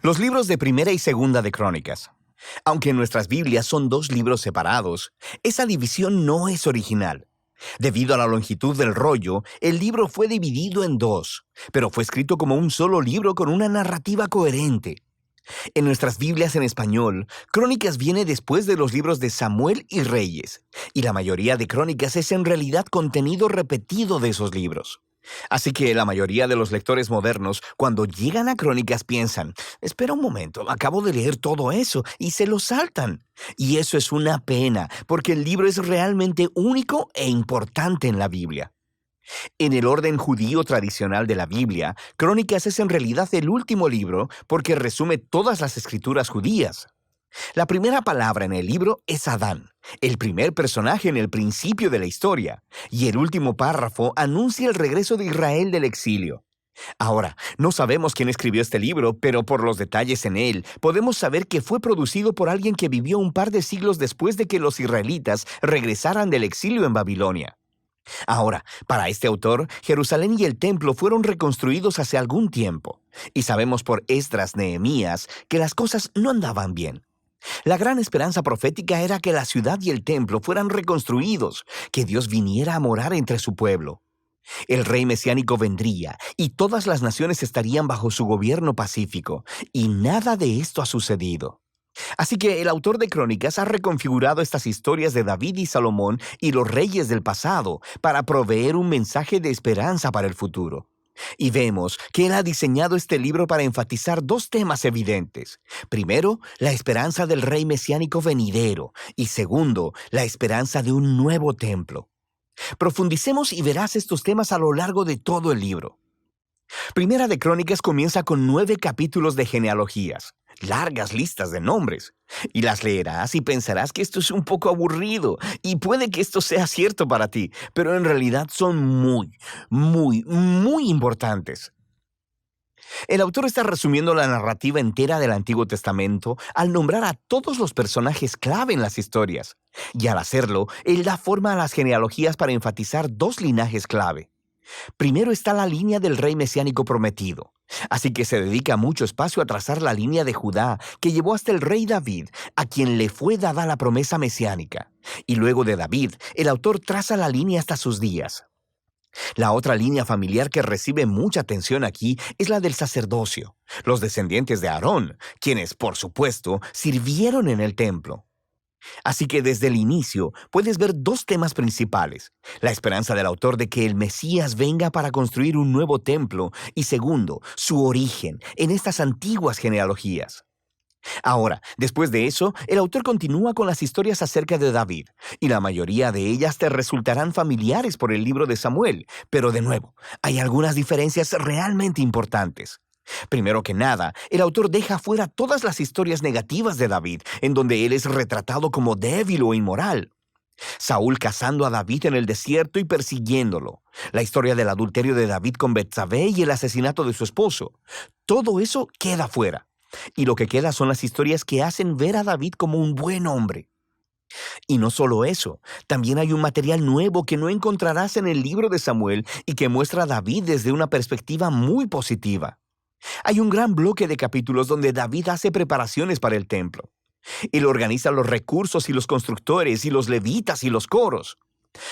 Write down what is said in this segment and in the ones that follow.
Los libros de Primera y Segunda de Crónicas. Aunque en nuestras Biblias son dos libros separados, esa división no es original. Debido a la longitud del rollo, el libro fue dividido en dos, pero fue escrito como un solo libro con una narrativa coherente. En nuestras Biblias en español, Crónicas viene después de los libros de Samuel y Reyes, y la mayoría de Crónicas es en realidad contenido repetido de esos libros. Así que la mayoría de los lectores modernos, cuando llegan a Crónicas, piensan, espera un momento, acabo de leer todo eso, y se lo saltan. Y eso es una pena, porque el libro es realmente único e importante en la Biblia. En el orden judío tradicional de la Biblia, Crónicas es en realidad el último libro porque resume todas las escrituras judías. La primera palabra en el libro es Adán, el primer personaje en el principio de la historia, y el último párrafo anuncia el regreso de Israel del exilio. Ahora, no sabemos quién escribió este libro, pero por los detalles en él, podemos saber que fue producido por alguien que vivió un par de siglos después de que los israelitas regresaran del exilio en Babilonia. Ahora, para este autor, Jerusalén y el templo fueron reconstruidos hace algún tiempo, y sabemos por Esdras, Nehemías, que las cosas no andaban bien. La gran esperanza profética era que la ciudad y el templo fueran reconstruidos, que Dios viniera a morar entre su pueblo. El rey mesiánico vendría, y todas las naciones estarían bajo su gobierno pacífico, y nada de esto ha sucedido. Así que el autor de Crónicas ha reconfigurado estas historias de David y Salomón y los reyes del pasado para proveer un mensaje de esperanza para el futuro. Y vemos que él ha diseñado este libro para enfatizar dos temas evidentes. Primero, la esperanza del rey mesiánico venidero, y segundo, la esperanza de un nuevo templo. Profundicemos y verás estos temas a lo largo de todo el libro. Primera de Crónicas comienza con 9 capítulos de genealogías, largas listas de nombres, y las leerás y pensarás que esto es un poco aburrido, y puede que esto sea cierto para ti, pero en realidad son muy importantes. El autor está resumiendo la narrativa entera del Antiguo Testamento al nombrar a todos los personajes clave en las historias, y al hacerlo, él da forma a las genealogías para enfatizar dos linajes clave. Primero está la línea del rey mesiánico prometido, así que se dedica mucho espacio a trazar la línea de Judá que llevó hasta el rey David, a quien le fue dada la promesa mesiánica. Y luego de David, el autor traza la línea hasta sus días. La otra línea familiar que recibe mucha atención aquí es la del sacerdocio, los descendientes de Aarón, quienes, por supuesto, sirvieron en el templo. Así que desde el inicio puedes ver dos temas principales: la esperanza del autor de que el Mesías venga para construir un nuevo templo y segundo, su origen en estas antiguas genealogías. Ahora, después de eso, el autor continúa con las historias acerca de David, y la mayoría de ellas te resultarán familiares por el libro de Samuel, pero de nuevo, hay algunas diferencias realmente importantes. Primero que nada, el autor deja fuera todas las historias negativas de David, en donde él es retratado como débil o inmoral. Saúl cazando a David en el desierto y persiguiéndolo. La historia del adulterio de David con Betsabé y el asesinato de su esposo. Todo eso queda fuera. Y lo que queda son las historias que hacen ver a David como un buen hombre. Y no solo eso, también hay un material nuevo que no encontrarás en el libro de Samuel y que muestra a David desde una perspectiva muy positiva. Hay un gran bloque de capítulos donde David hace preparaciones para el templo. Él organiza los recursos y los constructores y los levitas y los coros.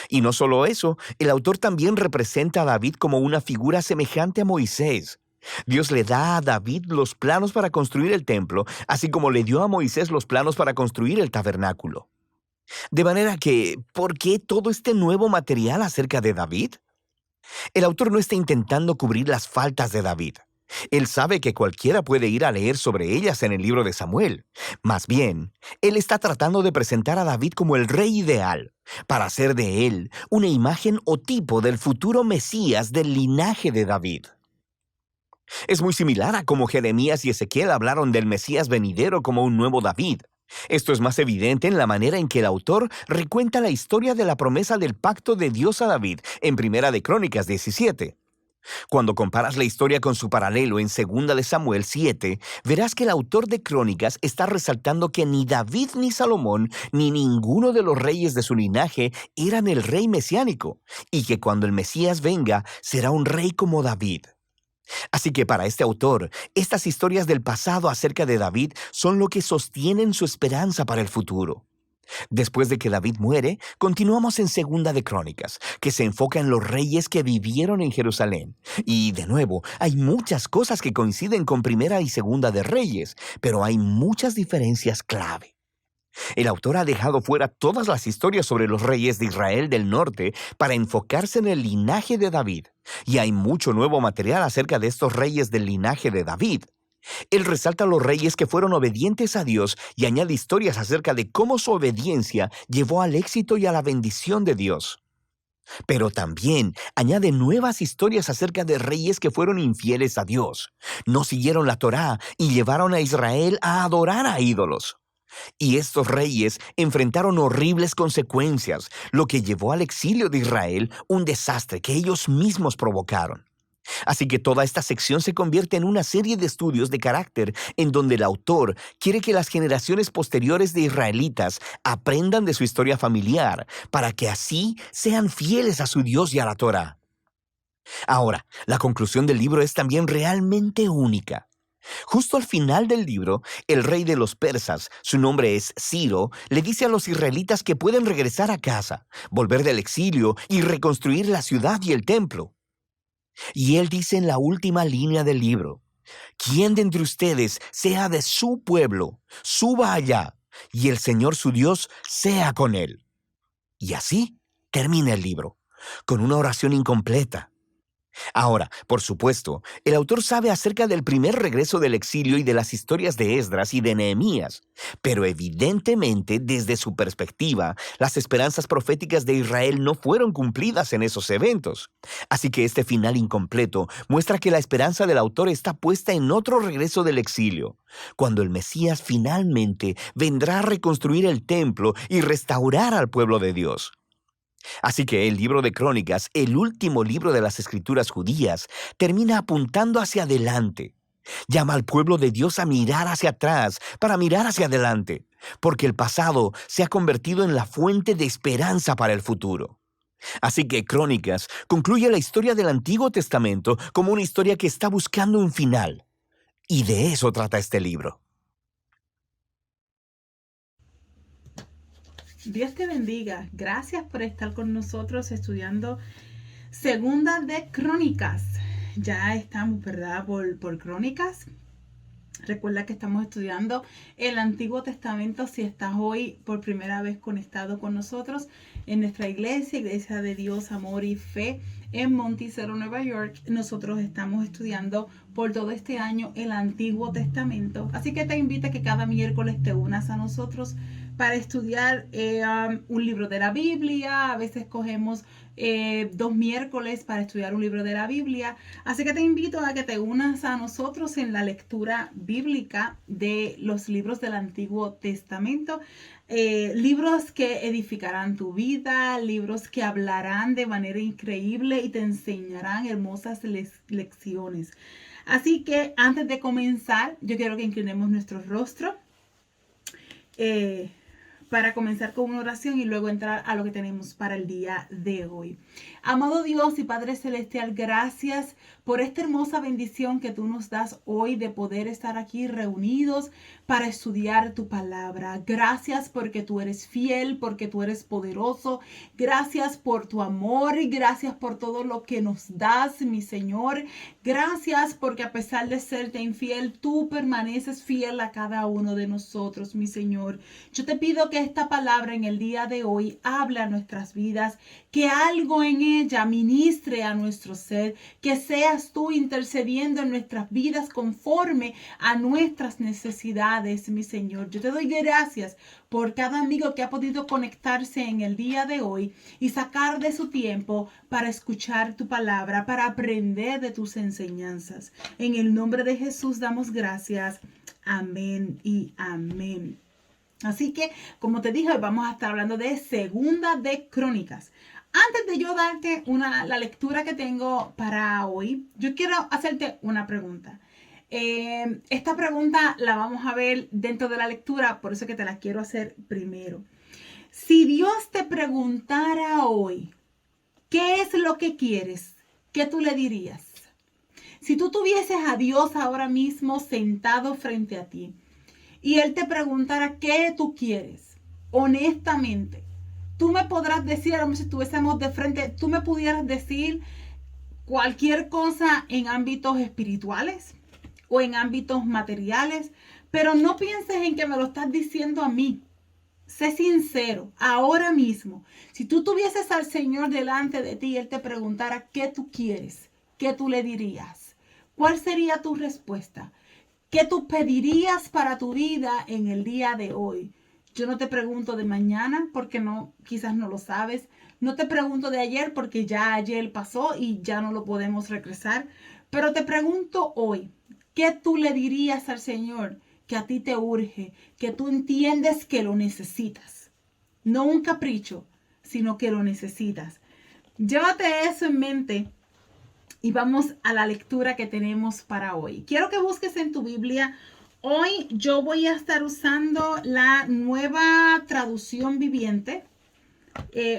Y no solo eso, el autor también representa a David como una figura semejante a Moisés. Dios le da a David los planos para construir el templo, así como le dio a Moisés los planos para construir el tabernáculo. De manera que, ¿por qué todo este nuevo material acerca de David? El autor no está intentando cubrir las faltas de David. Él sabe que cualquiera puede ir a leer sobre ellas en el libro de Samuel. Más bien, él está tratando de presentar a David como el rey ideal, para hacer de él una imagen o tipo del futuro Mesías del linaje de David. Es muy similar a cómo Jeremías y Ezequiel hablaron del Mesías venidero como un nuevo David. Esto es más evidente en la manera en que el autor recuenta la historia de la promesa del pacto de Dios a David en Primera de Crónicas 17. Cuando comparas la historia con su paralelo en Segunda de Samuel 7, verás que el autor de Crónicas está resaltando que ni David ni Salomón ni ninguno de los reyes de su linaje eran el rey mesiánico, y que cuando el Mesías venga será un rey como David. Así que para este autor, estas historias del pasado acerca de David son lo que sostienen su esperanza para el futuro. Después de que David muere, continuamos en Segunda de Crónicas, que se enfoca en los reyes que vivieron en Jerusalén. Y de nuevo, hay muchas cosas que coinciden con Primera y Segunda de Reyes, pero hay muchas diferencias clave. El autor ha dejado fuera todas las historias sobre los reyes de Israel del norte para enfocarse en el linaje de David. Y hay mucho nuevo material acerca de estos reyes del linaje de David. Él resalta a los reyes que fueron obedientes a Dios y añade historias acerca de cómo su obediencia llevó al éxito y a la bendición de Dios. Pero también añade nuevas historias acerca de reyes que fueron infieles a Dios, no siguieron la Torá y llevaron a Israel a adorar a ídolos. Y estos reyes enfrentaron horribles consecuencias, lo que llevó al exilio de Israel, un desastre que ellos mismos provocaron. Así que toda esta sección se convierte en una serie de estudios de carácter en donde el autor quiere que las generaciones posteriores de israelitas aprendan de su historia familiar para que así sean fieles a su Dios y a la Torá. Ahora, la conclusión del libro es también realmente única. Justo al final del libro, el rey de los persas, su nombre es Ciro, le dice a los israelitas que pueden regresar a casa, volver del exilio y reconstruir la ciudad y el templo. Y él dice en la última línea del libro: «Quien de entre ustedes sea de su pueblo, suba allá, y el Señor su Dios sea con él». Y así termina el libro, con una oración incompleta. Ahora, por supuesto, el autor sabe acerca del primer regreso del exilio y de las historias de Esdras y de Nehemías, pero evidentemente, desde su perspectiva, las esperanzas proféticas de Israel no fueron cumplidas en esos eventos. Así que este final incompleto muestra que la esperanza del autor está puesta en otro regreso del exilio, cuando el Mesías finalmente vendrá a reconstruir el templo y restaurar al pueblo de Dios. Así que el libro de Crónicas, el último libro de las escrituras judías, termina apuntando hacia adelante. Llama al pueblo de Dios a mirar hacia atrás para mirar hacia adelante, porque el pasado se ha convertido en la fuente de esperanza para el futuro. Así que Crónicas concluye la historia del Antiguo Testamento como una historia que está buscando un final. Y de eso trata este libro. Dios te bendiga. Gracias por estar con nosotros estudiando Segunda de Crónicas. Ya estamos, ¿verdad? Por Crónicas. Recuerda que estamos estudiando el Antiguo Testamento. Si estás hoy por primera vez conectado con nosotros en nuestra iglesia, Iglesia de Dios, Amor y Fe, en Monticello, Nueva York, nosotros estamos estudiando por todo este año el Antiguo Testamento. Así que te invito a que cada miércoles te unas a nosotros para estudiar un libro de la Biblia. A veces cogemos 2 miércoles para estudiar un libro de la Biblia. Así que te invito a que te unas a nosotros en la lectura bíblica de los libros del Antiguo Testamento. Libros que edificarán tu vida, libros que hablarán de manera increíble y te enseñarán hermosas lecciones. Así que antes de comenzar, yo quiero que inclinemos nuestro rostro para comenzar con una oración y luego entrar a lo que tenemos para el día de hoy. Amado Dios y Padre Celestial, gracias por esta hermosa bendición que tú nos das hoy de poder estar aquí reunidos para estudiar tu palabra. Gracias porque tú eres fiel, porque tú eres poderoso. Gracias por tu amor y gracias por todo lo que nos das, mi Señor. Gracias porque a pesar de serte infiel, tú permaneces fiel a cada uno de nosotros, mi Señor. Yo te pido que esta palabra en el día de hoy hable a nuestras vidas, que algo en ella ministre a nuestro ser, que seas tú intercediendo en nuestras vidas conforme a nuestras necesidades, mi Señor. Yo te doy gracias por cada amigo que ha podido conectarse en el día de hoy y sacar de su tiempo para escuchar tu palabra, para aprender de tus enseñanzas. En el nombre de Jesús damos gracias. Amén y amén. Así que, como te dije, vamos a estar hablando de Segunda de Crónicas. Antes de yo darte la lectura que tengo para hoy, yo quiero hacerte una pregunta. Esta pregunta la vamos a ver dentro de la lectura, por eso que te la quiero hacer primero. Si Dios te preguntara hoy, ¿qué es lo que quieres? ¿Qué tú le dirías? Si tú tuvieses a Dios ahora mismo sentado frente a ti y Él te preguntara qué tú quieres, honestamente, tú me podrás decir, a lo mejor si estuviésemos de frente, tú me pudieras decir cualquier cosa en ámbitos espirituales o en ámbitos materiales, pero no pienses en que me lo estás diciendo a mí. Sé sincero, ahora mismo, si tú tuvieses al Señor delante de ti y Él te preguntara qué tú quieres, ¿qué tú le dirías? ¿Cuál sería tu respuesta? ¿Qué tú pedirías para tu vida en el día de hoy? Yo no te pregunto de mañana porque no, quizás no lo sabes. No te pregunto de ayer porque ya ayer pasó y ya no lo podemos regresar. Pero te pregunto hoy, ¿qué tú le dirías al Señor que a ti te urge, que tú entiendes que lo necesitas? No un capricho, sino que lo necesitas. Llévate eso en mente y vamos a la lectura que tenemos para hoy. Quiero que busques en tu Biblia. Hoy yo voy a estar usando la nueva traducción viviente.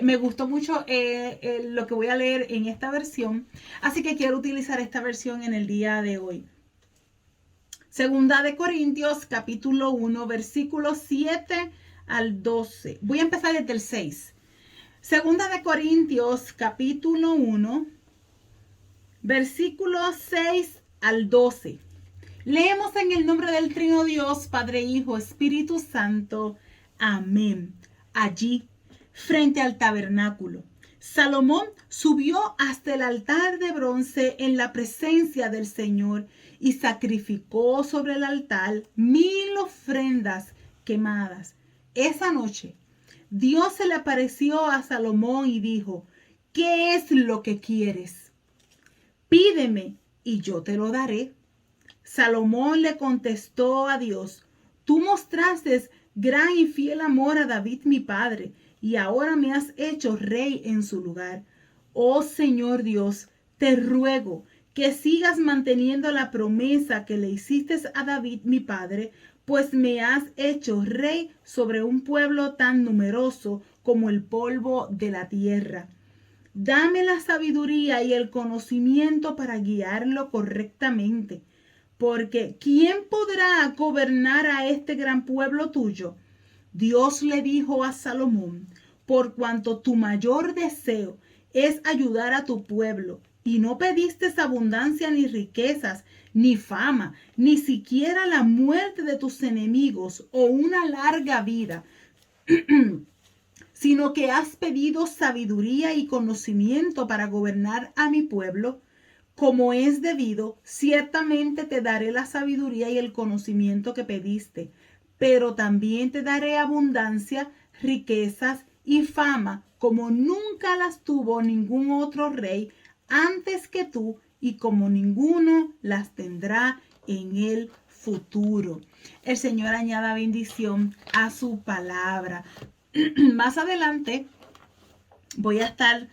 Me gustó mucho lo que voy a leer en esta versión, así que quiero utilizar esta versión en el día de hoy. Segunda de Corintios, capítulo 1, versículos 7 al 12. Voy a empezar desde el 6. Segunda de Corintios, capítulo 1, versículos 6 al 12. Leemos en el nombre del Trino Dios, Padre, Hijo, Espíritu Santo. Amén. Allí, frente al tabernáculo, Salomón subió hasta el altar de bronce en la presencia del Señor y sacrificó sobre el altar 1000 ofrendas quemadas. Esa noche, Dios se le apareció a Salomón y dijo: ¿qué es lo que quieres? Pídeme y yo te lo daré. Salomón le contestó a Dios: tú mostraste gran y fiel amor a David mi padre, y ahora me has hecho rey en su lugar. Oh Señor Dios, te ruego que sigas manteniendo la promesa que le hiciste a David mi padre, pues me has hecho rey sobre un pueblo tan numeroso como el polvo de la tierra. Dame la sabiduría y el conocimiento para guiarlo correctamente, porque ¿quién podrá gobernar a este gran pueblo tuyo? Dios le dijo a Salomón: por cuanto tu mayor deseo es ayudar a tu pueblo, y no pediste abundancia ni riquezas, ni fama, ni siquiera la muerte de tus enemigos o una larga vida, sino que has pedido sabiduría y conocimiento para gobernar a mi pueblo, como es debido, ciertamente te daré la sabiduría y el conocimiento que pediste, pero también te daré abundancia, riquezas y fama, como nunca las tuvo ningún otro rey antes que tú, y como ninguno las tendrá en el futuro. El Señor añada bendición a su palabra. Más adelante voy a estar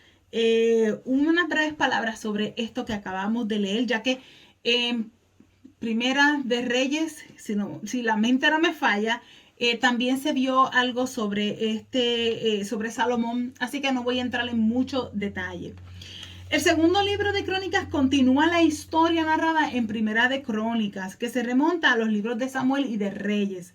unas breves palabras sobre esto que acabamos de leer, ya que en Primera de Reyes, si la mente no me falla, también se vio algo sobre sobre Salomón, así que no voy a entrar en mucho detalle. El segundo libro de Crónicas continúa la historia narrada en Primera de Crónicas, que se remonta a los libros de Samuel y de Reyes,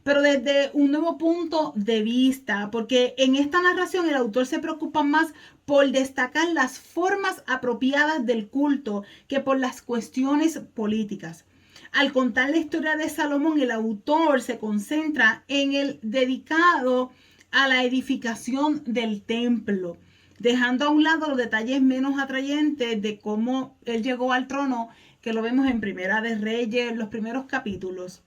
pero desde un nuevo punto de vista, porque en esta narración el autor se preocupa más por destacar las formas apropiadas del culto que por las cuestiones políticas. Al contar la historia de Salomón, el autor se concentra en el dedicado a la edificación del templo, dejando a un lado los detalles menos atrayentes de cómo él llegó al trono, que lo vemos en Primera de Reyes, los primeros capítulos.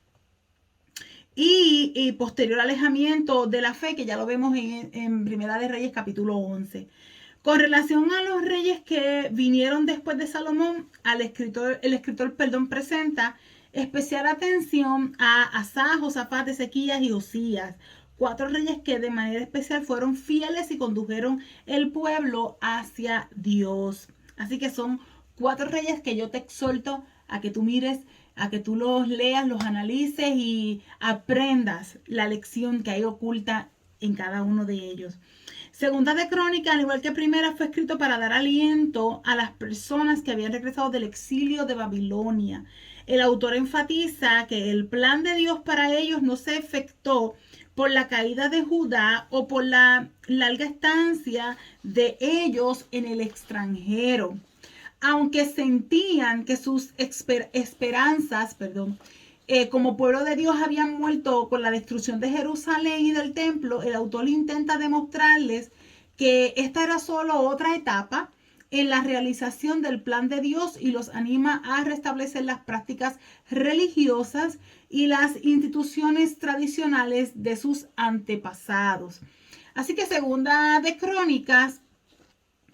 Y posterior alejamiento de la fe, que ya lo vemos en Primera de Reyes, capítulo 11. Con relación a los reyes que vinieron después de Salomón, el escritor presenta especial atención a Asá, Josafat, Ezequías y Osías, 4 reyes que de manera especial fueron fieles y condujeron el pueblo hacia Dios. Así que son 4 reyes que yo te exhorto a que tú mires, a que tú los leas, los analices y aprendas la lección que hay oculta en cada uno de ellos. Segunda de Crónicas, al igual que Primera, fue escrito para dar aliento a las personas que habían regresado del exilio de Babilonia. El autor enfatiza que el plan de Dios para ellos no se efectuó por la caída de Judá o por la larga estancia de ellos en el extranjero. Aunque sentían que sus esperanzas, como pueblo de Dios habían muerto con la destrucción de Jerusalén y del templo, el autor intenta demostrarles que esta era solo otra etapa en la realización del plan de Dios y los anima a restablecer las prácticas religiosas y las instituciones tradicionales de sus antepasados. Así que Segunda de Crónicas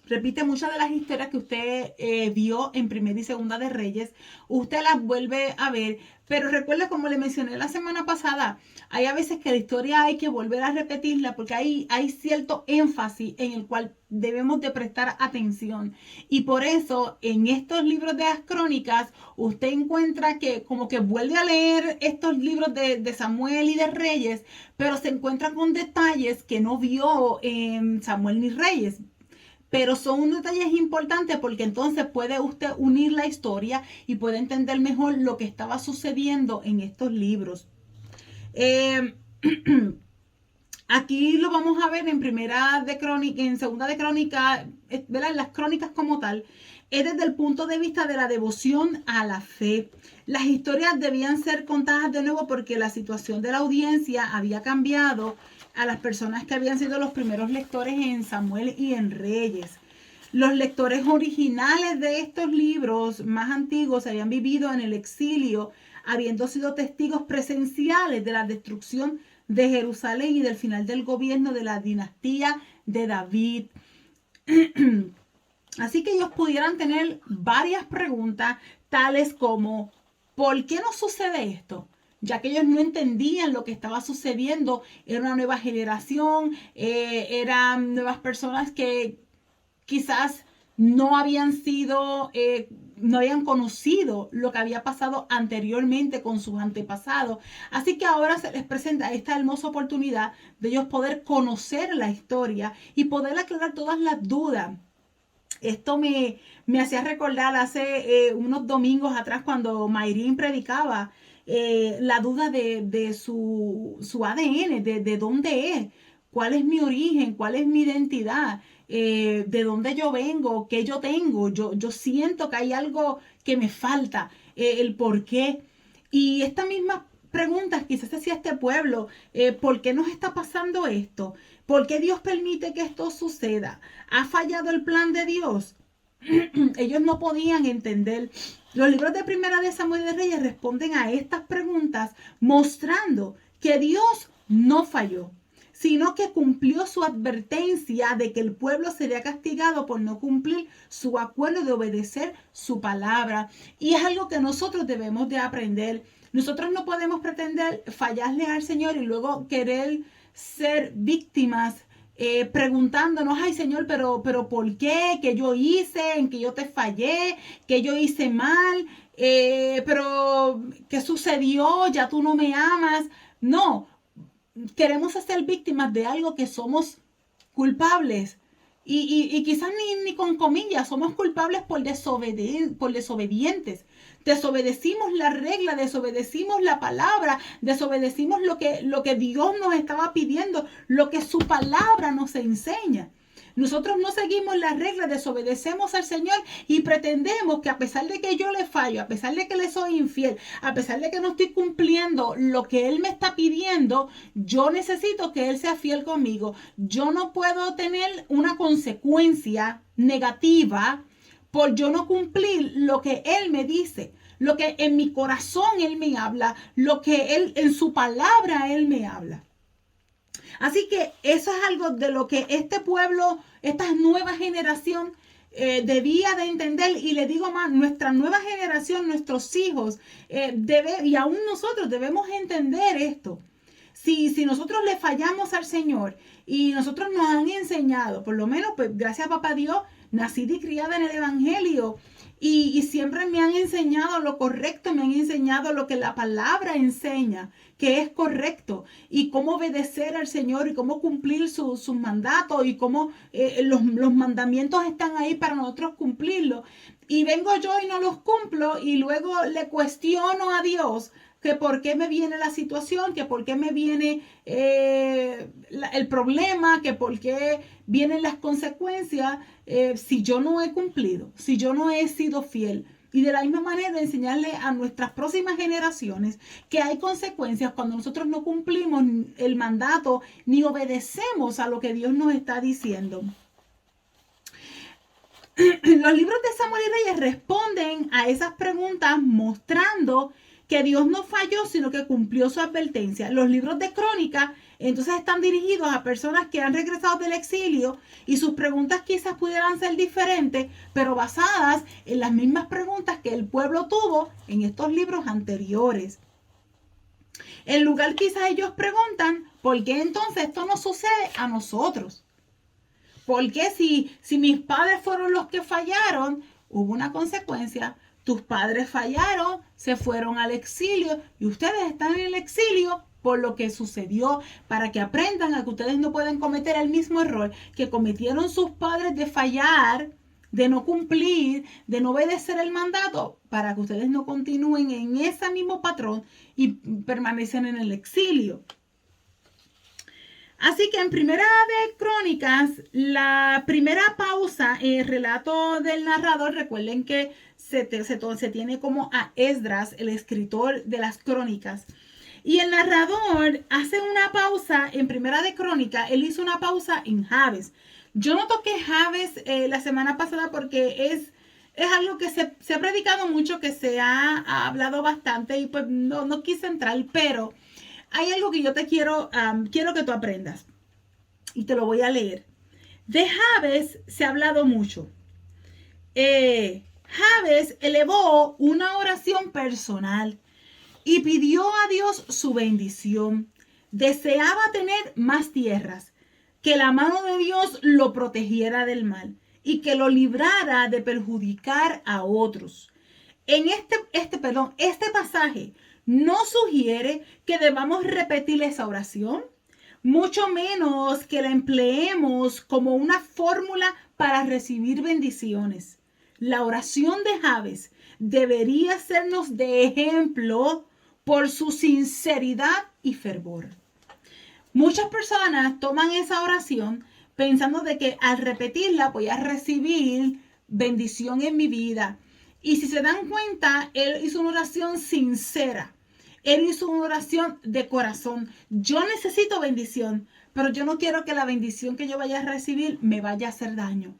repite muchas de las historias que usted vio en Primera y Segunda de Reyes. Usted las vuelve a ver, pero recuerde, como le mencioné la semana pasada, hay a veces que la historia hay que volver a repetirla porque hay cierto énfasis en el cual debemos de prestar atención. Y por eso en estos libros de las crónicas usted encuentra que como que vuelve a leer estos libros de Samuel y de Reyes, pero se encuentra con detalles que no vio en Samuel ni Reyes. Pero son detalles importantes porque entonces puede usted unir la historia y puede entender mejor lo que estaba sucediendo en estos libros. Aquí lo vamos a ver en Primera de Crónica, en Segunda de Crónica, ¿verdad? En las crónicas como tal, es desde el punto de vista de la devoción a la fe. Las historias debían ser contadas de nuevo porque la situación de la audiencia había cambiado a las personas que habían sido los primeros lectores en Samuel y en Reyes. Los lectores originales de estos libros más antiguos habían vivido en el exilio, habiendo sido testigos presenciales de la destrucción de Jerusalén y del final del gobierno de la dinastía de David. Así que ellos pudieran tener varias preguntas, tales como, ¿por qué no sucede esto? Ya que ellos no entendían lo que estaba sucediendo. Era una nueva generación, eran nuevas personas que quizás no habían sido, no habían conocido lo que había pasado anteriormente con sus antepasados. Así que ahora se les presenta esta hermosa oportunidad de ellos poder conocer la historia y poder aclarar todas las dudas. Esto me hacía recordar hace unos domingos atrás cuando Mayrín predicaba la duda de su ADN, de dónde es, cuál es mi origen, cuál es mi identidad, de dónde yo vengo, qué yo tengo. Yo siento que hay algo que me falta, el por qué. Y estas mismas preguntas quizás se hacía este pueblo, ¿por qué nos está pasando esto? ¿Por qué Dios permite que esto suceda? ¿Ha fallado el plan de Dios? Ellos no podían entender. Los libros de Primera de Samuel y de Reyes responden a estas preguntas mostrando que Dios no falló, sino que cumplió su advertencia de que el pueblo sería castigado por no cumplir su acuerdo de obedecer su palabra. Y es algo que nosotros debemos de aprender. Nosotros no podemos pretender fallarle al Señor y luego querer ser víctimas preguntándonos, ay Señor, pero ¿por qué? ¿Qué yo hice? ¿En qué yo te fallé? ¿Qué yo hice mal? Pero ¿qué sucedió? Ya tú no me amas. No, queremos ser víctimas de algo que somos culpables. Y quizás ni con comillas, somos culpables por desobedientes. Desobedecimos la regla, desobedecimos la palabra, desobedecimos lo que Dios nos estaba pidiendo, lo que su palabra nos enseña. Nosotros no seguimos las reglas, desobedecemos al Señor y pretendemos que a pesar de que yo le fallo, a pesar de que le soy infiel, a pesar de que no estoy cumpliendo lo que Él me está pidiendo, yo necesito que Él sea fiel conmigo. Yo no puedo tener una consecuencia negativa por yo no cumplir lo que Él me dice, lo que en mi corazón Él me habla, lo que Él en su palabra Él me habla. Así que eso es algo de lo que este pueblo, esta nueva generación debía de entender. Y le digo más, nuestra nueva generación, nuestros hijos, y aún nosotros debemos entender esto. Si nosotros le fallamos al Señor y nosotros nos han enseñado, por lo menos, pues gracias a papá Dios, nacida y criada en el Evangelio. Y siempre me han enseñado lo correcto, me han enseñado lo que la palabra enseña, que es correcto, y cómo obedecer al Señor y cómo cumplir sus mandatos y cómo los mandamientos están ahí para nosotros cumplirlos. Y vengo yo y no los cumplo y luego le cuestiono a Dios que por qué me viene la situación, que por qué me viene el problema, que por qué vienen las consecuencias si yo no he cumplido, si yo no he sido fiel. Y de la misma manera enseñarle a nuestras próximas generaciones que hay consecuencias cuando nosotros no cumplimos el mandato ni obedecemos a lo que Dios nos está diciendo. Los libros de Samuel y Reyes responden a esas preguntas mostrando que Dios no falló, sino que cumplió su advertencia. Los libros de Crónicas entonces están dirigidos a personas que han regresado del exilio y sus preguntas quizás pudieran ser diferentes, pero basadas en las mismas preguntas que el pueblo tuvo en estos libros anteriores. En lugar quizás ellos preguntan, ¿por qué entonces esto no sucede a nosotros? Porque si mis padres fueron los que fallaron, hubo una consecuencia. Tus padres fallaron, se fueron al exilio y ustedes están en el exilio por lo que sucedió, para que aprendan a que ustedes no pueden cometer el mismo error que cometieron sus padres de fallar, de no cumplir, de no obedecer el mandato, para que ustedes no continúen en ese mismo patrón y permanecen en el exilio. Así que en Primera de Crónicas, la primera pausa en el relato del narrador, recuerden que se tiene como a Esdras, el escritor de las crónicas. Y el narrador hace una pausa en Primera de Crónicas, él hizo una pausa en Jabes. Yo no toqué Jabes la semana pasada porque es algo que se ha predicado mucho, que se ha hablado bastante y pues no quise entrar, pero hay algo que yo te quiero que tú aprendas y te lo voy a leer. De Jabes se ha hablado mucho. Jabes elevó una oración personal y pidió a Dios su bendición. Deseaba tener más tierras, que la mano de Dios lo protegiera del mal y que lo librara de perjudicar a otros. En este pasaje no sugiere que debamos repetir esa oración, mucho menos que la empleemos como una fórmula para recibir bendiciones. La oración de Jabes debería sernos de ejemplo por su sinceridad y fervor. Muchas personas toman esa oración pensando de que al repetirla voy a recibir bendición en mi vida. Y si se dan cuenta, él hizo una oración sincera. Él hizo una oración de corazón. Yo necesito bendición, pero yo no quiero que la bendición que yo vaya a recibir me vaya a hacer daño.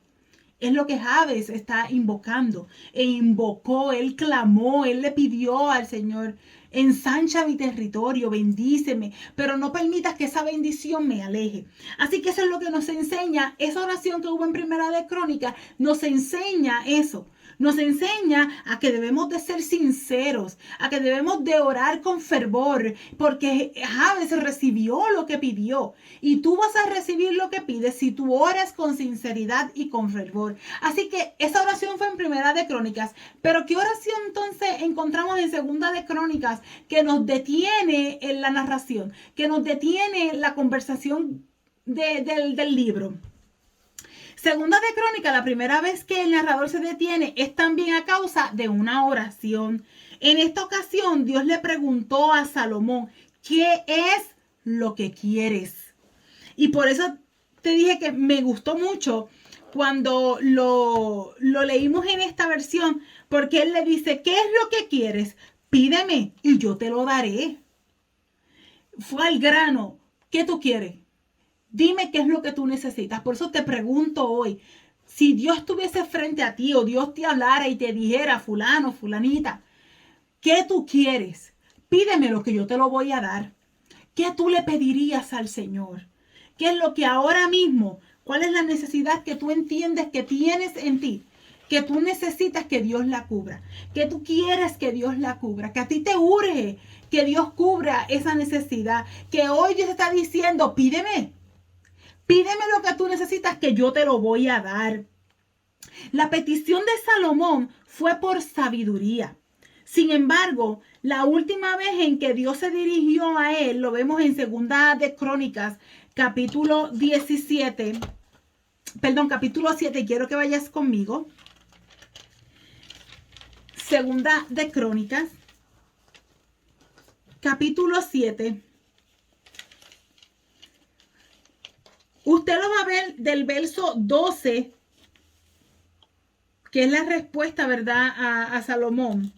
Es lo que Jabes está invocando. E invocó, él clamó, él le pidió al Señor: ensancha mi territorio, bendíceme, pero no permitas que esa bendición me aleje. Así que eso es lo que nos enseña, esa oración que hubo en Primera de Crónicas, nos enseña eso. Nos enseña a que debemos de ser sinceros, a que debemos de orar con fervor, porque Jabes recibió lo que pidió y tú vas a recibir lo que pides si tú oras con sinceridad y con fervor. Así que esa oración fue en Primera de Crónicas, pero ¿qué oración entonces encontramos en Segunda de Crónicas que nos detiene en la narración, que nos detiene la conversación del libro? Segunda de Crónicas, la primera vez que el narrador se detiene es también a causa de una oración. En esta ocasión, Dios le preguntó a Salomón: ¿qué es lo que quieres? Y por eso te dije que me gustó mucho cuando lo leímos en esta versión, porque él le dice: ¿qué es lo que quieres? Pídeme y yo te lo daré. Fue al grano. ¿Qué tú quieres? Dime qué es lo que tú necesitas. Por eso te pregunto hoy, si Dios estuviese frente a ti o Dios te hablara y te dijera: fulano, fulanita, ¿qué tú quieres? Pídeme lo que yo te lo voy a dar. ¿Qué tú le pedirías al Señor? ¿Qué es lo que ahora mismo, cuál es la necesidad que tú entiendes que tienes en ti? Que tú necesitas que Dios la cubra, que tú quieres que Dios la cubra, que a ti te urge que Dios cubra esa necesidad, que hoy Dios está diciendo: pídeme lo que tú necesitas, que yo te lo voy a dar. La petición de Salomón fue por sabiduría. Sin embargo, la última vez en que Dios se dirigió a él, lo vemos en Segunda de Crónicas, capítulo 17, capítulo 7, quiero que vayas conmigo. Segunda de Crónicas, capítulo 7. Usted lo va a ver del verso 12, que es la respuesta, ¿verdad?, a Salomón,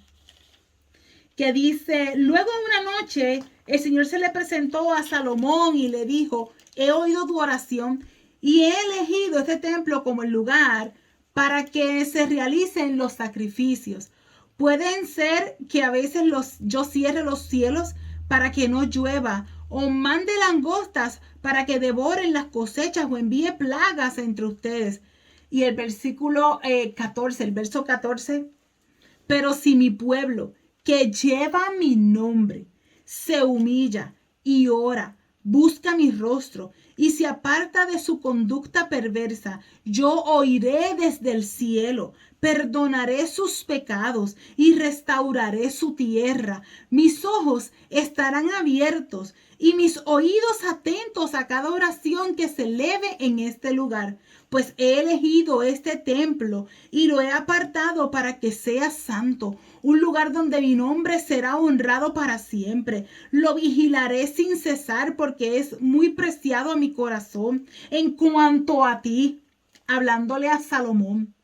que dice: luego una noche el Señor se le presentó a Salomón y le dijo: he oído tu oración y he elegido este templo como el lugar para que se realicen los sacrificios. Pueden ser que a veces yo cierre los cielos para que no llueva, o mande langostas para que devoren las cosechas, o envíe plagas entre ustedes. Y el versículo 14, el verso 14: pero si mi pueblo, que lleva mi nombre, se humilla y ora, busca mi rostro y se aparta de su conducta perversa, yo oiré desde el cielo, perdonaré sus pecados y restauraré su tierra. Mis ojos estarán abiertos y mis oídos atentos a cada oración que se eleve en este lugar, pues he elegido este templo y lo he apartado para que sea santo, un lugar donde mi nombre será honrado para siempre. Lo vigilaré sin cesar porque es muy preciado a mi corazón. En cuanto a ti, hablándole a Salomón,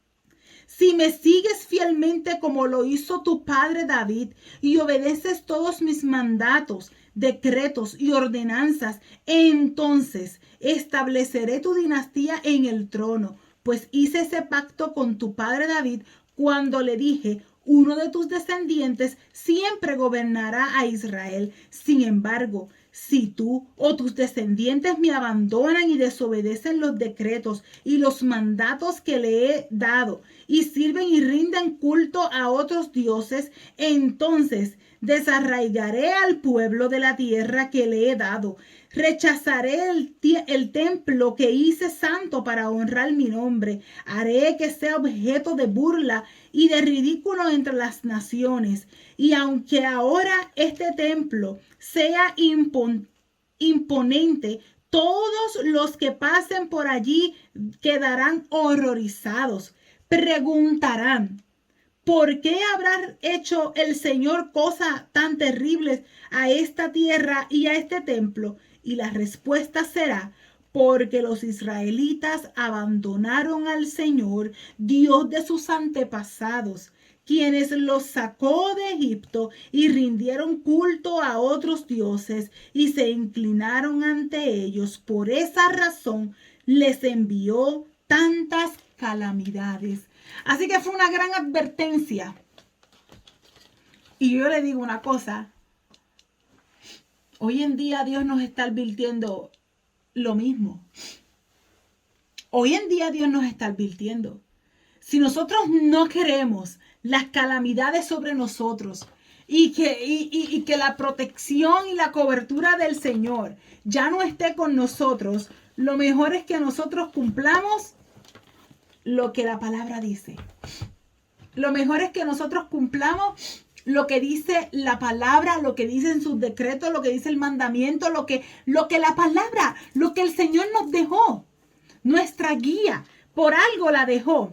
si me sigues fielmente como lo hizo tu padre David y obedeces todos mis mandatos, decretos y ordenanzas, entonces estableceré tu dinastía en el trono, pues hice ese pacto con tu padre David cuando le dije: uno de tus descendientes siempre gobernará a Israel. Sin embargo, si tú o tus descendientes me abandonan y desobedecen los decretos y los mandatos que le he dado, y sirven y rinden culto a otros dioses, entonces desarraigaré al pueblo de la tierra que le he dado. Rechazaré el templo que hice santo para honrar mi nombre. Haré que sea objeto de burla y de ridículo entre las naciones. Y aunque ahora este templo sea imponente, todos los que pasen por allí quedarán horrorizados. Preguntarán: ¿por qué habrá hecho el Señor cosas tan terribles a esta tierra y a este templo? Y la respuesta será: porque los israelitas abandonaron al Señor, Dios de sus antepasados, quienes los sacó de Egipto, y rindieron culto a otros dioses y se inclinaron ante ellos. Por esa razón les envió tantas calamidades. Así que fue una gran advertencia. Y yo le digo una cosa: hoy en día Dios nos está advirtiendo lo mismo. Hoy en día Dios nos está advirtiendo. Si nosotros no queremos las calamidades sobre nosotros y que la protección y la cobertura del Señor ya no esté con nosotros, lo mejor es que nosotros cumplamos lo que la palabra dice. Lo mejor es que nosotros cumplamos lo que dice la palabra, lo que dicen sus decretos, lo que dice el mandamiento, lo que la palabra, lo que el Señor nos dejó. Nuestra guía, por algo la dejó.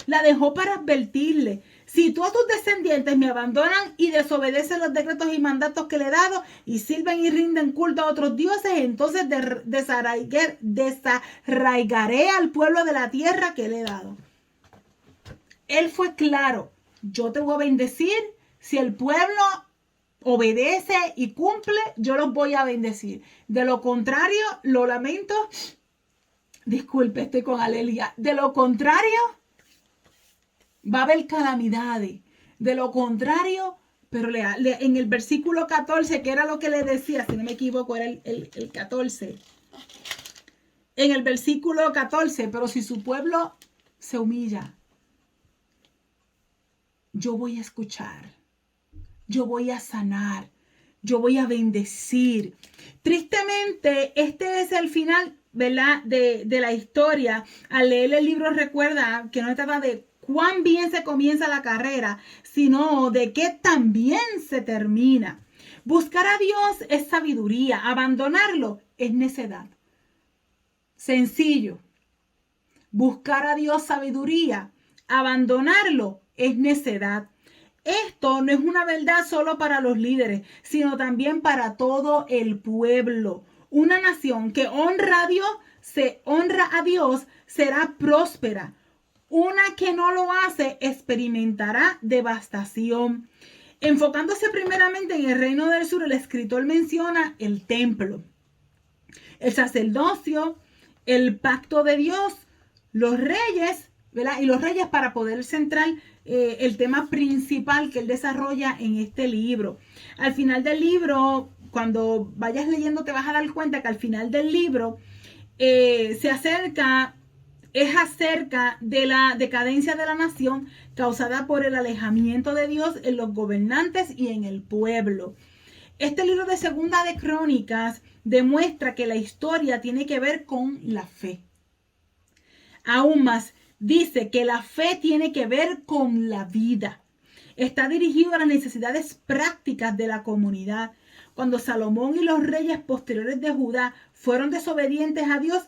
La dejó para advertirle: si tú a tus descendientes me abandonan y desobedecen los decretos y mandatos que le he dado y sirven y rinden culto a otros dioses, entonces desarraigaré al pueblo de la tierra que le he dado. Él fue claro: yo te voy a bendecir. Si el pueblo obedece y cumple, yo los voy a bendecir. De lo contrario, lo lamento. Disculpe, estoy con alergia. De lo contrario, va a haber calamidades. De lo contrario, pero en el versículo 14, que era lo que le decía, si no me equivoco, era el 14. En el versículo 14, pero si su pueblo se humilla, yo voy a escuchar, yo voy a sanar, yo voy a bendecir. Tristemente, este es el final ¿verdad? De la historia, al leer el libro recuerda que no se trata de cuán bien se comienza la carrera, sino de qué tan bien se termina. Buscar a Dios es sabiduría, abandonarlo es necedad. Sencillo. Buscar a Dios sabiduría, abandonarlo es necedad. Esto no es una verdad solo para los líderes, sino también para todo el pueblo. Una nación que honra a Dios, será próspera. Una que no lo hace experimentará devastación. Enfocándose primeramente en el reino del sur, el escritor menciona el templo, el sacerdocio, el pacto de Dios, los reyes, ¿verdad? Y los reyes para poder centrar el tema principal que él desarrolla en este libro. Al final del libro, cuando vayas leyendo te vas a dar cuenta que al final del libro es acerca de la decadencia de la nación causada por el alejamiento de Dios en los gobernantes y en el pueblo. Este libro de Segunda de Crónicas demuestra que la historia tiene que ver con la fe. Aún más, dice que la fe tiene que ver con la vida. Está dirigido a las necesidades prácticas de la comunidad. Cuando Salomón y los reyes posteriores de Judá fueron desobedientes a Dios,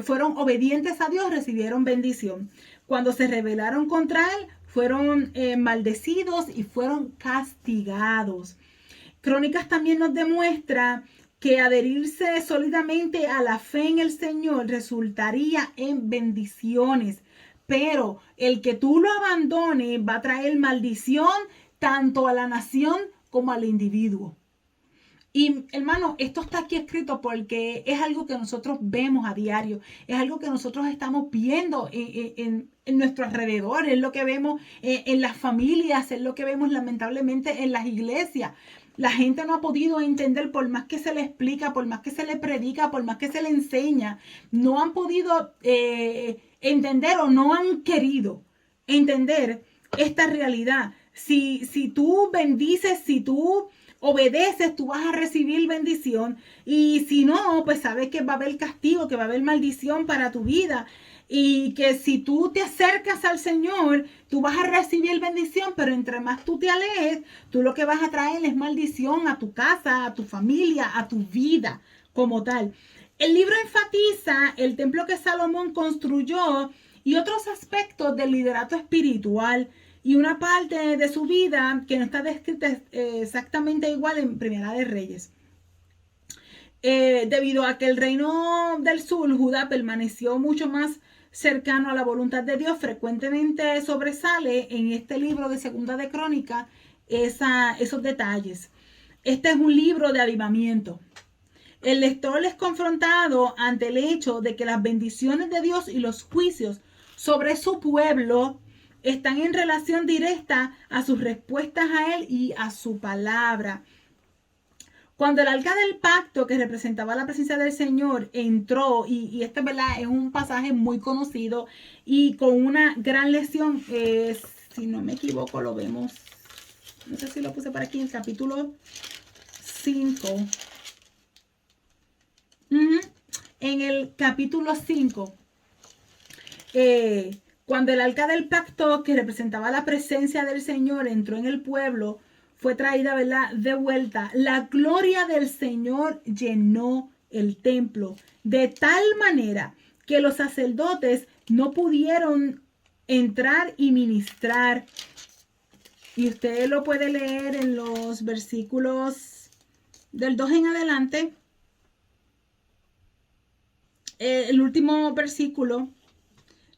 fueron obedientes a Dios, recibieron bendición. Cuando se rebelaron contra él, fueron maldecidos y fueron castigados. Crónicas también nos demuestra que adherirse sólidamente a la fe en el Señor resultaría en bendiciones, pero el que tú lo abandones va a traer maldición tanto a la nación como al individuo. Y hermano, esto está aquí escrito porque es algo que nosotros vemos a diario, es algo que nosotros estamos viendo en nuestro alrededor, es lo que vemos en las familias, es lo que vemos lamentablemente en las iglesias. La gente no ha podido entender, por más que se le explica, por más que se le predica, por más que se le enseña, no han podido entender o no han querido entender esta realidad. Si tú bendices, si tú obedeces, tú vas a recibir bendición, y si no, pues sabes que va a haber castigo, que va a haber maldición para tu vida, y que si tú te acercas al Señor, tú vas a recibir bendición, pero entre más tú te alejes, tú lo que vas a traer es maldición a tu casa, a tu familia, a tu vida como tal. El libro enfatiza el templo que Salomón construyó y otros aspectos del liderato espiritual, y una parte de su vida que no está descrita exactamente igual en Primera de Reyes. Debido a que el reino del sur, Judá, permaneció mucho más cercano a la voluntad de Dios, frecuentemente sobresale en este libro de Segunda de Crónicas esos detalles. Este es un libro de avivamiento. El lector es confrontado ante el hecho de que las bendiciones de Dios y los juicios sobre su pueblo están en relación directa a sus respuestas a Él y a su palabra. Cuando el arca del pacto, que representaba la presencia del Señor, entró, y este, ¿verdad?, es un pasaje muy conocido y con una gran lección, si no me equivoco, lo vemos, no sé si lo puse por aquí, el capítulo 5. En el capítulo 5, cuando el arca del pacto, que representaba la presencia del Señor, entró en el pueblo, fue traída, ¿verdad?, de vuelta. La gloria del Señor llenó el templo de tal manera que los sacerdotes no pudieron entrar y ministrar. Y usted lo puede leer en los versículos del 2 en adelante. El último versículo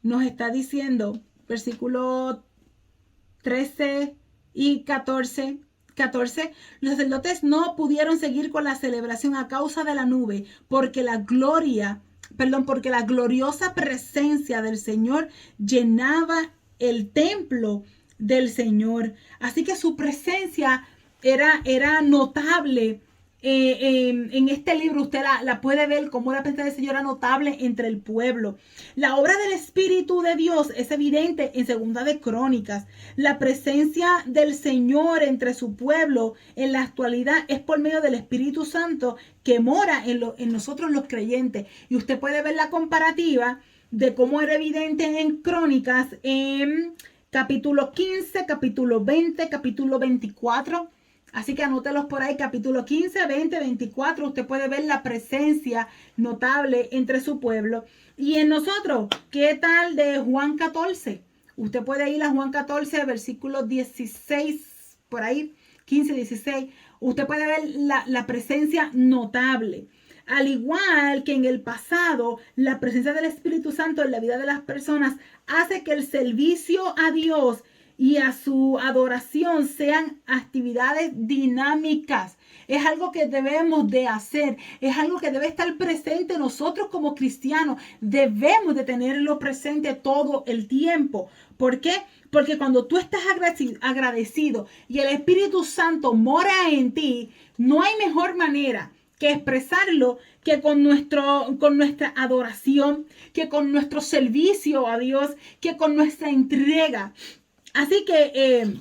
nos está diciendo, versículo 13 y 14, los sacerdotes no pudieron seguir con la celebración a causa de la nube, porque la gloriosa presencia del Señor llenaba el templo del Señor. Así que su presencia era notable en este libro usted la puede ver como la presencia del Señor era notable entre el pueblo. La obra del Espíritu de Dios es evidente en Segunda de Crónicas. La presencia del Señor entre su pueblo en la actualidad es por medio del Espíritu Santo que mora en nosotros los creyentes. Y usted puede ver la comparativa de cómo era evidente en Crónicas en capítulo 15, capítulo 20, capítulo 24. Así que anótelos por ahí, capítulo 15, 20, 24. Usted puede ver la presencia notable entre su pueblo. Y en nosotros, ¿qué tal de Juan 14? Usted puede ir a Juan 14, versículo 16, por ahí, 15, 16. Usted puede ver la presencia notable. Al igual que en el pasado, la presencia del Espíritu Santo en la vida de las personas hace que el servicio a Dios y a su adoración sean actividades dinámicas. Es algo que debemos de hacer, es algo que debe estar presente. Nosotros como cristianos debemos de tenerlo presente todo el tiempo. ¿Por qué? Porque cuando tú estás agradecido y el Espíritu Santo mora en ti, no hay mejor manera que expresarlo que con nuestra adoración, que con nuestro servicio a Dios, que con nuestra entrega. Así que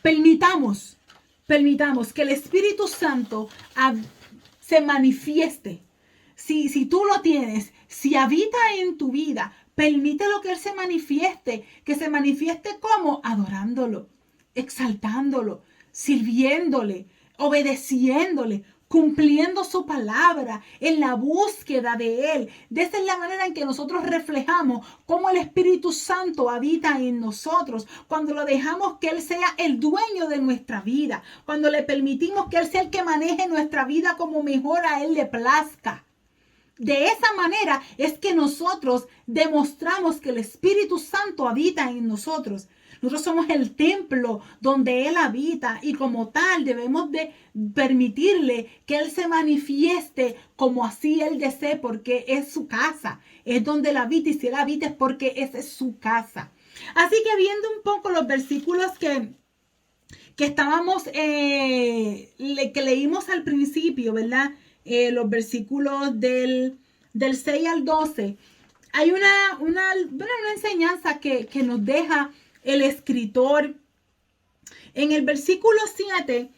permitamos que el Espíritu Santo se manifieste. Si tú lo tienes, si habita en tu vida, permítelo que Él se manifieste. Que se manifieste como adorándolo, exaltándolo, sirviéndole, obedeciéndole, cumpliendo su palabra, en la búsqueda de Él. De esa es la manera en que nosotros reflejamos cómo el Espíritu Santo habita en nosotros. Cuando lo dejamos que Él sea el dueño de nuestra vida. Cuando le permitimos que Él sea el que maneje nuestra vida como mejor a Él le plazca. De esa manera es que nosotros demostramos que el Espíritu Santo habita en nosotros. Nosotros somos el templo donde Él habita y como tal debemos de permitirle que Él se manifieste como así Él desee, porque es su casa, es donde Él habita, y si Él habita es porque esa es su casa. Así que viendo un poco los versículos que estábamos, que leímos al principio, ¿verdad? Los versículos del 6 al 12, hay una enseñanza que nos deja el escritor. En el versículo 7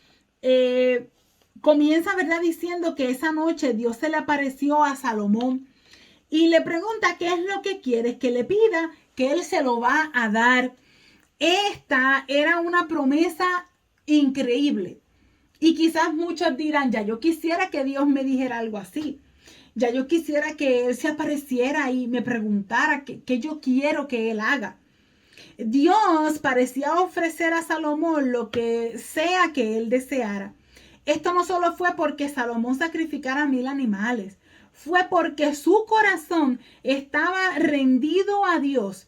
comienza, ¿verdad?, diciendo que esa noche Dios se le apareció a Salomón y le pregunta qué es lo que quieres que le pida, que Él se lo va a dar. Esta era una promesa increíble. Y quizás muchos dirán, ya yo quisiera que Dios me dijera algo así. Ya yo quisiera que Él se apareciera y me preguntara qué yo quiero que Él haga. Dios parecía ofrecer a Salomón lo que sea que él deseara. Esto no solo fue porque Salomón sacrificara 1000 animales, fue porque su corazón estaba rendido a Dios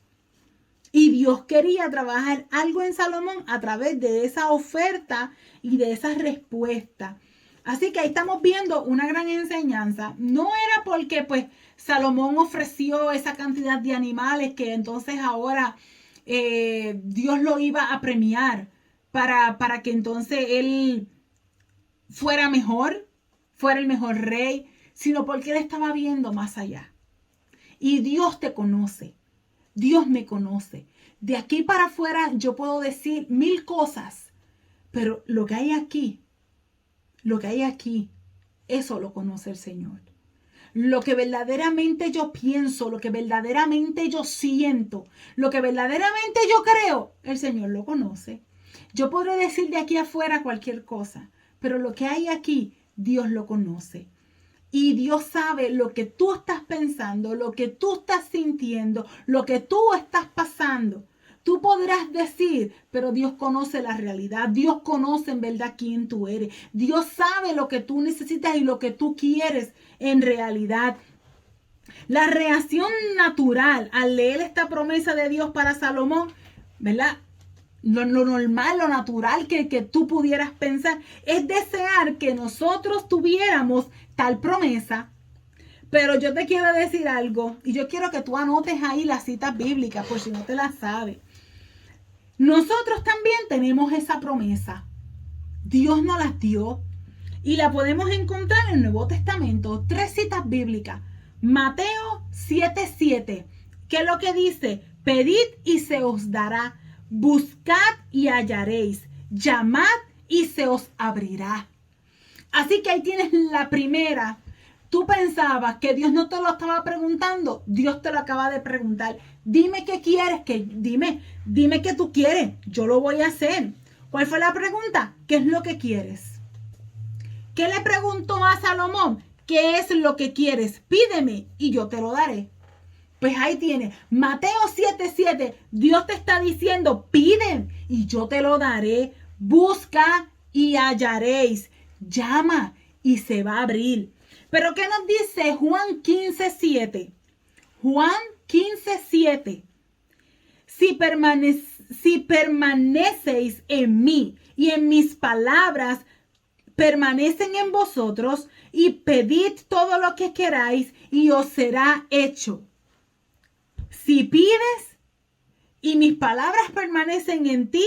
y Dios quería trabajar algo en Salomón a través de esa oferta y de esa respuesta. Así que ahí estamos viendo una gran enseñanza. No era porque pues Salomón ofreció esa cantidad de animales que entonces ahora Dios lo iba a premiar para que entonces él fuera mejor, fuera el mejor rey, sino porque él estaba viendo más allá. Y Dios te conoce, Dios me conoce. De aquí para afuera yo puedo decir 1000 cosas, pero lo que hay aquí, eso lo conoce el Señor. Lo que verdaderamente yo pienso, lo que verdaderamente yo siento, lo que verdaderamente yo creo, el Señor lo conoce. Yo podré decir de aquí afuera cualquier cosa, pero lo que hay aquí, Dios lo conoce. Y Dios sabe lo que tú estás pensando, lo que tú estás sintiendo, lo que tú estás pasando. Tú podrás decir, pero Dios conoce la realidad. Dios conoce en verdad quién tú eres. Dios sabe lo que tú necesitas y lo que tú quieres en realidad. La reacción natural al leer esta promesa de Dios para Salomón, ¿verdad? Lo normal, lo natural que tú pudieras pensar es desear que nosotros tuviéramos tal promesa. Pero yo te quiero decir algo y yo quiero que tú anotes ahí las citas bíblicas por si no te las sabes. Nosotros también tenemos esa promesa. Dios nos las dio Y la podemos encontrar en el Nuevo Testamento, 3 citas bíblicas. Mateo 7:7, que es lo que dice: pedid y se os dará, buscad y hallaréis, llamad y se os abrirá. Así que ahí tienes la primera. Tú pensabas que Dios no te lo estaba preguntando, Dios te lo acaba de preguntar. Dime qué quieres, dime qué tú quieres, yo lo voy a hacer. ¿Cuál fue la pregunta? ¿Qué es lo que quieres? ¿Qué le preguntó a Salomón? ¿Qué es lo que quieres? Pídeme y yo te lo daré. Pues ahí tiene, Mateo 7:7, Dios te está diciendo: piden y yo te lo daré, busca y hallaréis, llama y se va a abrir. Pero ¿qué nos dice Juan 15:7? Juan 15:7, si permanecéis en mí y en mis palabras permanecen en vosotros, y pedid todo lo que queráis y os será hecho. Si pides y mis palabras permanecen en ti,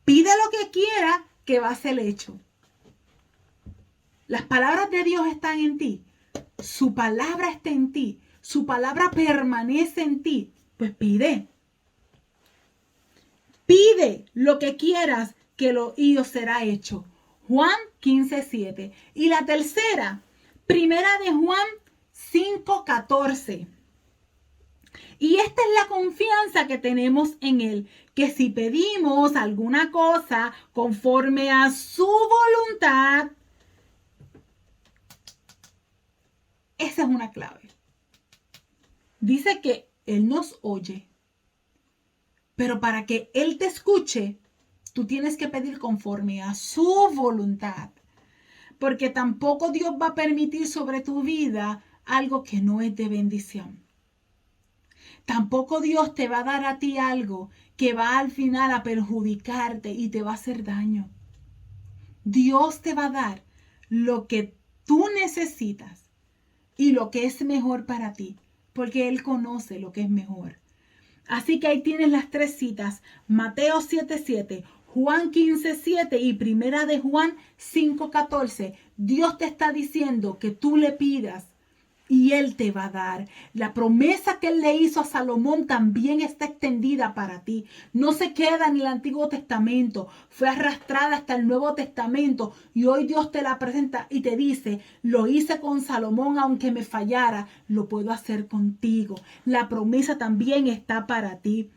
pide lo que quiera, que va a ser hecho. Las palabras de Dios están en ti. Su palabra está en ti. Su palabra permanece en ti. Pues pide. Pide lo que quieras, y os será hecho. Juan 15:7. Y la tercera, primera de Juan 5:14. Y esta es la confianza que tenemos en Él, que si pedimos alguna cosa conforme a su voluntad, esa es una clave. Dice que Él nos oye, pero para que Él te escuche, tú tienes que pedir conforme a su voluntad, porque tampoco Dios va a permitir sobre tu vida algo que no es de bendición. Tampoco Dios te va a dar a ti algo que va al final a perjudicarte y te va a hacer daño. Dios te va a dar lo que tú necesitas y lo que es mejor para ti, porque Él conoce lo que es mejor. Así que ahí tienes las 3 citas: Mateo 7:7, Juan 15:7 y primera de Juan 5:14. Dios te está diciendo que tú le pidas y Él te va a dar. La promesa que Él le hizo a Salomón también está extendida para ti. No se queda en el Antiguo Testamento. Fue arrastrada hasta el Nuevo Testamento. Y hoy Dios te la presenta y te dice: lo hice con Salomón, aunque me fallara, lo puedo hacer contigo. La promesa también está para ti.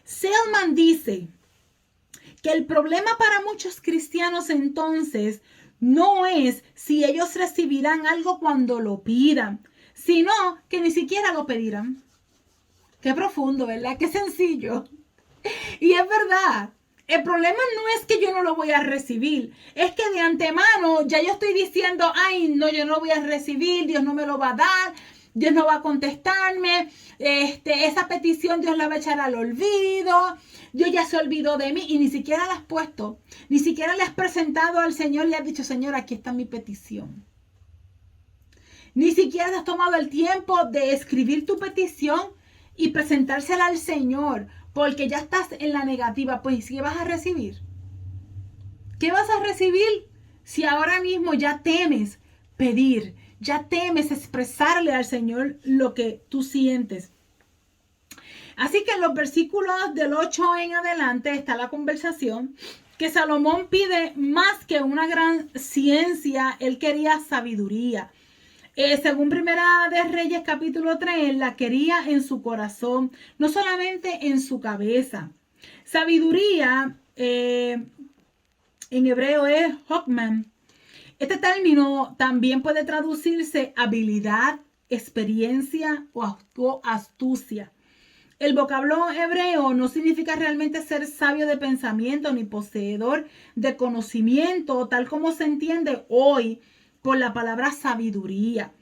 Selman dice que el problema para muchos cristianos entonces no es si ellos recibirán algo cuando lo pidan, sino que ni siquiera lo pedirán. Qué profundo, ¿verdad? Qué sencillo. Y es verdad. El problema no es que yo no lo voy a recibir. Es que de antemano ya yo estoy diciendo: ay, no, yo no lo voy a recibir, Dios no me lo va a dar, Dios no va a contestarme, esa petición Dios la va a echar al olvido, Dios ya se olvidó de mí, y ni siquiera la has puesto, ni siquiera le has presentado al Señor, le has dicho: Señor, aquí está mi petición. Ni siquiera has tomado el tiempo de escribir tu petición y presentársela al Señor, porque ya estás en la negativa. Pues, ¿qué vas a recibir? ¿Qué vas a recibir si ahora mismo ya temes pedir, ya temes expresarle al Señor lo que tú sientes? Así que en los versículos del 8 en adelante está la conversación que Salomón pide más que una gran ciencia. Él quería sabiduría. Según Primera de Reyes capítulo 3, la quería en su corazón, no solamente en su cabeza. Sabiduría en hebreo es hokman. Este término también puede traducirse habilidad, experiencia o astucia. El vocablo hebreo no significa realmente ser sabio de pensamiento ni poseedor de conocimiento, tal como se entiende hoy por la palabra sabiduría.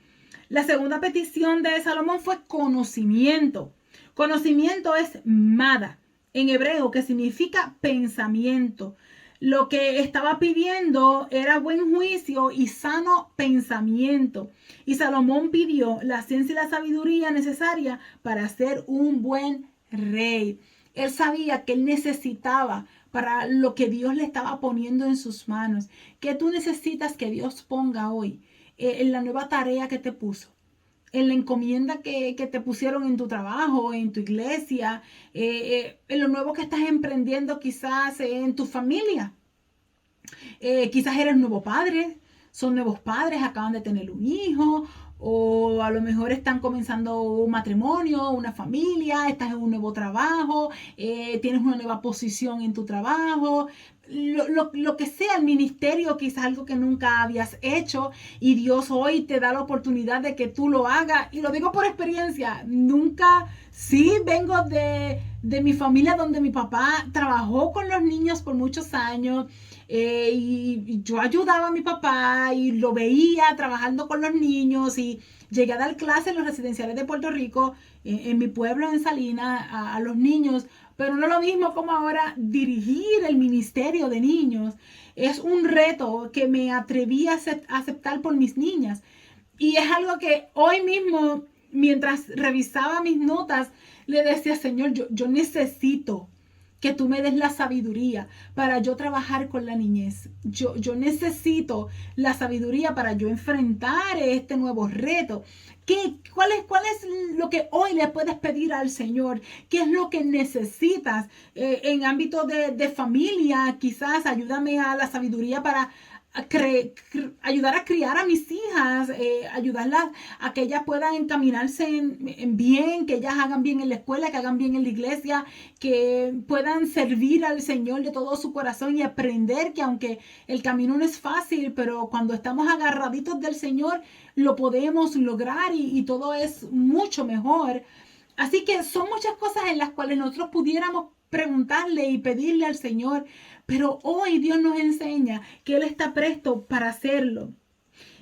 La segunda petición de Salomón fue conocimiento. Conocimiento es mada en hebreo, que significa pensamiento. Lo que estaba pidiendo era buen juicio y sano pensamiento. Y Salomón pidió la ciencia y la sabiduría necesaria para ser un buen rey. Él sabía que él necesitaba para lo que Dios le estaba poniendo en sus manos. ¿Qué tú necesitas que Dios ponga hoy en la nueva tarea que te puso? En la encomienda que te pusieron en tu trabajo, en tu iglesia, en lo nuevo que estás emprendiendo quizás en tu familia. Quizás eres nuevo padre, son nuevos padres, acaban de tener un hijo, o a lo mejor están comenzando un matrimonio, una familia, estás en un nuevo trabajo, tienes una nueva posición en tu trabajo, lo que sea, el ministerio, quizás algo que nunca habías hecho y Dios hoy te da la oportunidad de que tú lo hagas. Y lo digo por experiencia, nunca, sí vengo de mi familia donde mi papá trabajó con los niños por muchos años. Y yo ayudaba a mi papá y lo veía trabajando con los niños y llegué a dar clases en los residenciales de Puerto Rico, en mi pueblo, en Salinas, a los niños, pero no lo mismo como ahora dirigir el ministerio de niños. Es un reto que me atreví a aceptar por mis niñas y es algo que hoy mismo, mientras revisaba mis notas, le decía, Señor, yo necesito que tú me des la sabiduría para yo trabajar con la niñez. Yo necesito la sabiduría para yo enfrentar este nuevo reto. ¿Cuál es lo que hoy le puedes pedir al Señor? ¿Qué es lo que necesitas en ámbito de familia? Quizás ayúdame a la sabiduría para ayudar a criar a mis hijas, ayudarlas a que ellas puedan encaminarse en bien, que ellas hagan bien en la escuela, que hagan bien en la iglesia, que puedan servir al Señor de todo su corazón y aprender que aunque el camino no es fácil, pero cuando estamos agarraditos del Señor, lo podemos lograr y todo es mucho mejor. Así que son muchas cosas en las cuales nosotros pudiéramos preguntarle y pedirle al Señor, pero hoy Dios nos enseña que Él está presto para hacerlo.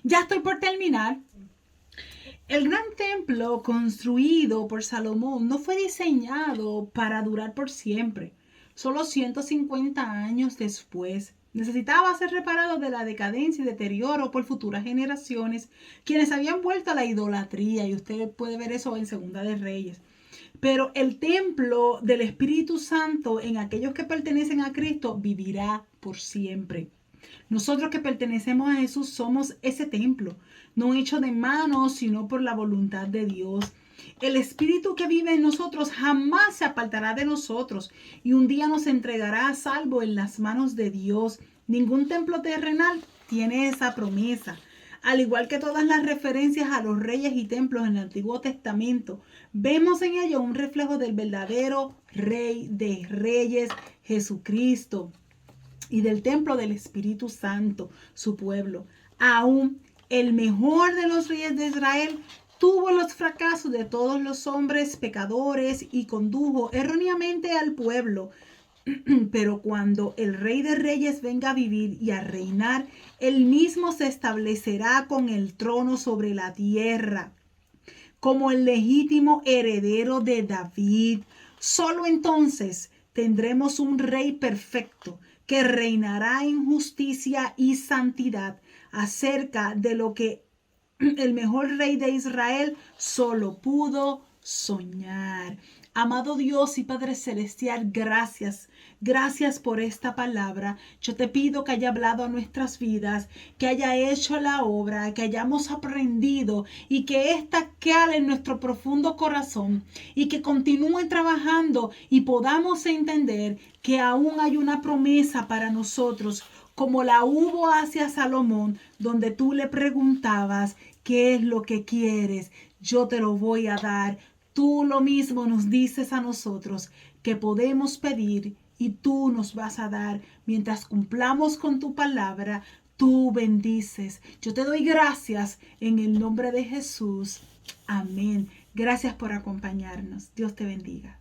Ya estoy por terminar. El gran templo construido por Salomón no fue diseñado para durar por siempre. Solo 150 años después, necesitaba ser reparado de la decadencia y deterioro por futuras generaciones, quienes habían vuelto a la idolatría, y usted puede ver eso en Segunda de Reyes. Pero el templo del Espíritu Santo en aquellos que pertenecen a Cristo vivirá por siempre. Nosotros que pertenecemos a Jesús somos ese templo, no hecho de manos, sino por la voluntad de Dios. El Espíritu que vive en nosotros jamás se apartará de nosotros y un día nos entregará a salvo en las manos de Dios. Ningún templo terrenal tiene esa promesa. Al igual que todas las referencias a los reyes y templos en el Antiguo Testamento, vemos en ello un reflejo del verdadero Rey de Reyes, Jesucristo, y del templo del Espíritu Santo, su pueblo. Aún el mejor de los reyes de Israel tuvo los fracasos de todos los hombres pecadores y condujo erróneamente al pueblo. Pero cuando el Rey de Reyes venga a vivir y a reinar, él mismo se establecerá con el trono sobre la tierra, como el legítimo heredero de David. Solo entonces tendremos un Rey perfecto que reinará en justicia y santidad, acerca de lo que el mejor Rey de Israel solo pudo soñar. Amado Dios y Padre Celestial, gracias. Gracias por esta palabra. Yo te pido que haya hablado a nuestras vidas, que haya hecho la obra, que hayamos aprendido y que esta cale en nuestro profundo corazón y que continúe trabajando y podamos entender que aún hay una promesa para nosotros, como la hubo hacia Salomón, donde tú le preguntabas, ¿qué es lo que quieres? Yo te lo voy a dar. Tú lo mismo nos dices a nosotros que podemos pedir y tú nos vas a dar. Mientras cumplamos con tu palabra, tú bendices. Yo te doy gracias en el nombre de Jesús. Amén. Gracias por acompañarnos. Dios te bendiga.